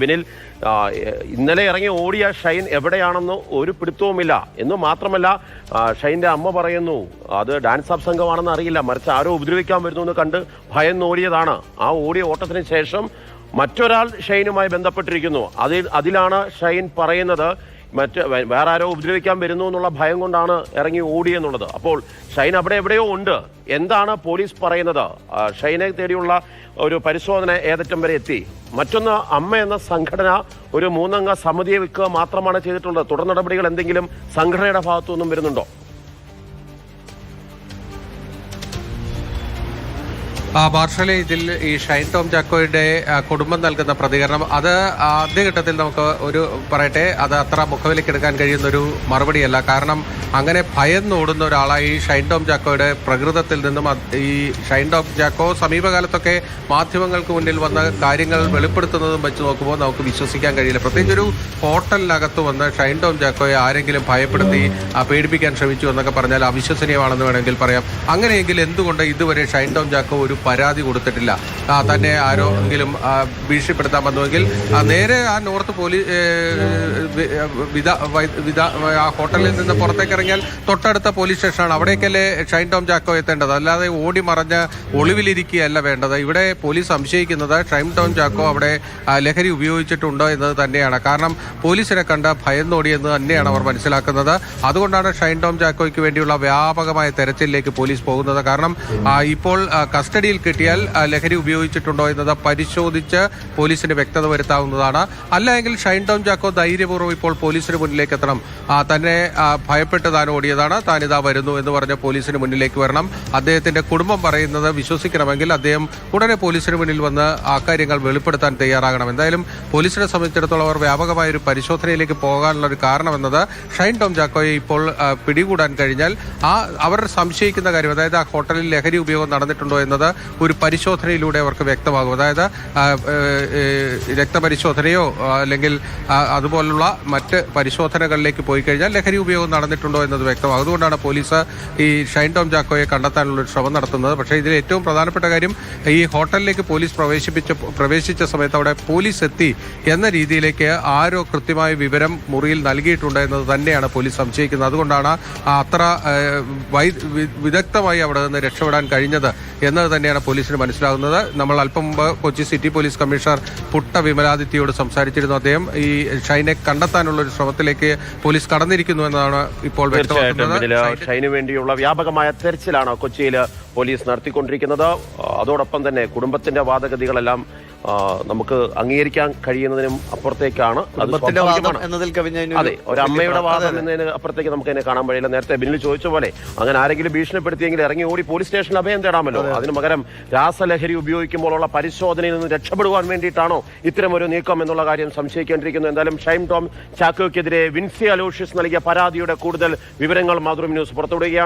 ബിനിൽ, ഇന്നലെ ഇറങ്ങി ഓടിയ ഷൈൻ എവിടെയാണെന്ന് ഒരു പിടുത്തവുമില്ല എന്ന് മാത്രമല്ല, ഷൈൻ്റെ അമ്മ പറയുന്നു അത് ഡാൻസ് ഓഫ് സംഘമാണെന്ന് അറിയില്ല, മറിച്ച് ആരോ ഉപദ്രവിക്കാൻ വരുന്നു എന്ന് കണ്ട് ഭയന്ന് ഓടിയതാണ്. ആ ഓടിയ ഓട്ടത്തിന് ശേഷം മറ്റൊരാൾ ഷൈനുമായി ബന്ധപ്പെട്ടിരിക്കുന്നു. അതിലാണ് ഷൈൻ പറയുന്നത് വേറെ ആരോ ഉപദ്രവിക്കാൻ വരുന്നു എന്നുള്ള ഭയം കൊണ്ടാണ് ഇറങ്ങി ഓടിയെന്നുള്ളത്. അപ്പോൾ ഷൈൻ അവിടെ എവിടെയോ ഉണ്ട്. എന്താണ് പോലീസ് പറയുന്നത്? ഷൈനെ തേടിയുള്ള ഒരു പരിശോധന ഏതറ്റം വരെ എത്തി? മറ്റൊന്ന്, അമ്മ എന്ന സംഘടന ഒരു 3 അംഗ സമിതിയെ വെക്കുക മാത്രമാണ് ചെയ്തിട്ടുള്ളത്. തുടർ നടപടികൾ എന്തെങ്കിലും സംഘടനയുടെ ഭാഗത്തുനിന്നും വരുന്നുണ്ടോ? മാർഷലെ, ഇതിൽ ഈ ഷൈൻ ടോം ചാക്കോയുടെ കുടുംബം നൽകുന്ന പ്രതികരണം അത് ആദ്യഘട്ടത്തിൽ നമുക്ക് പറയട്ടെ, അത് അത്ര മുഖവിലേക്കെടുക്കാൻ കഴിയുന്നൊരു മറുപടിയല്ല. കാരണം അങ്ങനെ ഭയന്നോടുന്ന ഒരാളായി ഷൈൻ ടോം ചാക്കോയുടെ പ്രകൃതത്തിൽ നിന്നും ഈ ഷൈൻ ടോം ചാക്കോ സമീപകാലത്തൊക്കെ മാധ്യമങ്ങൾക്ക് മുന്നിൽ വന്ന കാര്യങ്ങൾ വെളിപ്പെടുത്തുന്നതും വെച്ച് നോക്കുമ്പോൾ നമുക്ക് വിശ്വസിക്കാൻ കഴിയില്ല. പ്രത്യേകിച്ച് ഒരു ഹോട്ടലിനകത്ത് വന്ന് ഷൈൻ ടോം ചാക്കോയെ ആരെങ്കിലും ഭയപ്പെടുത്തി പേടിപ്പിക്കാൻ ശ്രമിച്ചു എന്നൊക്കെ പറഞ്ഞാൽ അവിശ്വസനീയമാണെന്ന് വേണമെങ്കിൽ പറയാം. അങ്ങനെയെങ്കിൽ എന്തുകൊണ്ട് ഇതുവരെ ഷൈൻ ടോം ചാക്കോ ഒരു പരാതി കൊടുത്തിട്ടില്ല? തന്നെ ആരോങ്കിലും ഭീഷണിപ്പെടുത്താൻ വന്നുവെങ്കിൽ നേരെ ആ നോർത്ത് പോലീസ് ആ ഹോട്ടലിൽ നിന്ന് പുറത്തേക്ക് ഇറങ്ങിയാൽ തൊട്ടടുത്ത പോലീസ് സ്റ്റേഷനാണ്, അവിടേക്കല്ലേ ഷൈൻ ടോം ചാക്കോ എത്തേണ്ടത്, അല്ലാതെ ഓടി മറഞ്ഞ് ഒളിവിലിരിക്കുകയല്ല വേണ്ടത്. ഇവിടെ പോലീസ് സംശയിക്കുന്നത് ഷൈൻ ടോം ചാക്കോ അവിടെ ലഹരി ഉപയോഗിച്ചിട്ടുണ്ടോ എന്നത് തന്നെയാണ്. കാരണം പോലീസിനെ കണ്ട് ഭയന്നോടിയെന്ന് തന്നെയാണ് അവർ മനസ്സിലാക്കുന്നത്. അതുകൊണ്ടാണ് ഷൈൻ ടോം ചാക്കോയ്ക്ക് വേണ്ടിയുള്ള വ്യാപകമായ തെരച്ചിലിലേക്ക് പോലീസ് പോകുന്നത്. കാരണം ഇപ്പോൾ കസ്റ്റഡിയിൽ കിട്ടിയാൽ ലഹരി ഉപയോഗിച്ചിട്ടുണ്ടോ എന്നത് പരിശോധിച്ച് പോലീസിന് വ്യക്തത വരുത്താവുന്നതാണ്. അല്ലെങ്കിൽ ഷൈൻ ടോം ചാക്കോ ധൈര്യപൂർവ്വം ഇപ്പോൾ പോലീസിന് മുന്നിലേക്ക് എത്തണം. തന്നെ ഭയപ്പെട്ട് താൻ ഓടിയതാണ്, താനിതാ വരുന്നു എന്ന് പറഞ്ഞ് പോലീസിന് മുന്നിലേക്ക് വരണം. അദ്ദേഹത്തിന്റെ കുടുംബം പറയുന്നത് വിശ്വസിക്കണമെങ്കിൽ അദ്ദേഹം ഉടനെ പോലീസിന് മുന്നിൽ വന്ന് ആ കാര്യങ്ങൾ വെളിപ്പെടുത്താൻ തയ്യാറാകണം. എന്തായാലും പോലീസിനെ സംബന്ധിച്ചിടത്തോളം അവർ വ്യാപകമായ ഒരു പരിശോധനയിലേക്ക് പോകാനുള്ള ഒരു കാരണമെന്നത് ഷൈൻ ടോം ചാക്കോയെ ഇപ്പോൾ പിടികൂടാൻ കഴിഞ്ഞാൽ അവർ സംശയിക്കുന്ന കാര്യം, അതായത് ആ ഹോട്ടലിൽ ലഹരി ഉപയോഗം നടന്നിട്ടുണ്ടോ എന്നത് ഒരു പരിശോധനയിലൂടെ അവർക്ക് വ്യക്തമാകും. അതായത് രക്തപരിശോധനയോ അല്ലെങ്കിൽ അതുപോലുള്ള മറ്റ് പരിശോധനകളിലേക്ക് പോയി കഴിഞ്ഞാൽ ലഹരി ഉപയോഗം നടന്നിട്ടുണ്ടോ എന്നത് വ്യക്തമാകും. അതുകൊണ്ടാണ് പോലീസ് ഈ ഷൈൻ ടോം ചാക്കോയെ കണ്ടെത്താനുള്ള ഒരു ശ്രമം നടത്തുന്നത്. പക്ഷേ ഇതിൽ ഏറ്റവും പ്രധാനപ്പെട്ട കാര്യം, ഈ ഹോട്ടലിലേക്ക് പോലീസ് പ്രവേശിച്ച സമയത്ത് അവിടെ പോലീസ് എത്തി എന്ന രീതിയിലേക്ക് ആരോ കൃത്യമായ വിവരം മുറിയിൽ നൽകിയിട്ടുണ്ട് എന്നത് തന്നെയാണ് പോലീസ് സംശയിക്കുന്നത്. അതുകൊണ്ടാണ് അത്ര വിദഗ്ധമായി അവിടെ നിന്ന് രക്ഷപ്പെടാൻ കഴിഞ്ഞത് എന്നത് തന്നെയാണ് പോലീസിന് മനസ്സിലാകുന്നത്. നമ്മൾ അല്പം മുമ്പ് Kochi city police commissioner Putta വിമലാദിത്യയോട് സംസാരിച്ചിരുന്നു. അദ്ദേഹം ഈ ഷൈനെ കണ്ടെത്താനുള്ള ഒരു ശ്രമത്തിലേക്ക് പോലീസ് കടന്നിരിക്കുന്നു എന്നതാണ് ഇപ്പോൾ വ്യക്തമാക്കുന്നത്. ഷൈന് വേണ്ടിയുള്ള വ്യാപകമായ തെരച്ചിലാണ് കൊച്ചിയിൽ പോലീസ് നടത്തിക്കൊണ്ടിരിക്കുന്നത്. അതോടൊപ്പം തന്നെ കുടുംബത്തിന്റെ വാദഗതികളെല്ലാം നമുക്ക് അംഗീകരിക്കാൻ കഴിയുന്നതിനും അപ്പുറത്തേക്കാണ്. അതെ, ഒരമ്മയുടെ വാദം എന്നതിന് അപ്പുറത്തേക്ക് നമുക്ക് അതിനെ കാണാൻ കഴിയില്ല. നേരത്തെ ബിന്നിൽ ചോദിച്ച പോലെ അങ്ങനെ ആരെങ്കിലും ഭീഷണിപ്പെടുത്തിയെങ്കിൽ ഇറങ്ങി ഓടി പോലീസ് സ്റ്റേഷനിൽ അഭയം തേടാമല്ലോ. അതിന് പകരം രാസലഹരി ഉപയോഗിക്കുമ്പോഴുള്ള പരിശോധനയിൽ നിന്ന് രക്ഷപ്പെടുവാൻ വേണ്ടിയിട്ടാണോ ഇത്തരമൊരു നീക്കം എന്നുള്ള കാര്യം സംശയിക്കേണ്ടിയിരിക്കുന്നു. എന്തായാലും ഷൈൻ ടോം ചാക്കോയ്ക്കെതിരെ വിൻസി അലോഷ്യസ് നൽകിയ പരാതിയുടെ കൂടുതൽ വിവരങ്ങൾ മാതൃഭൂമി ന്യൂസ് പുറത്തുവിടുകയാണ്.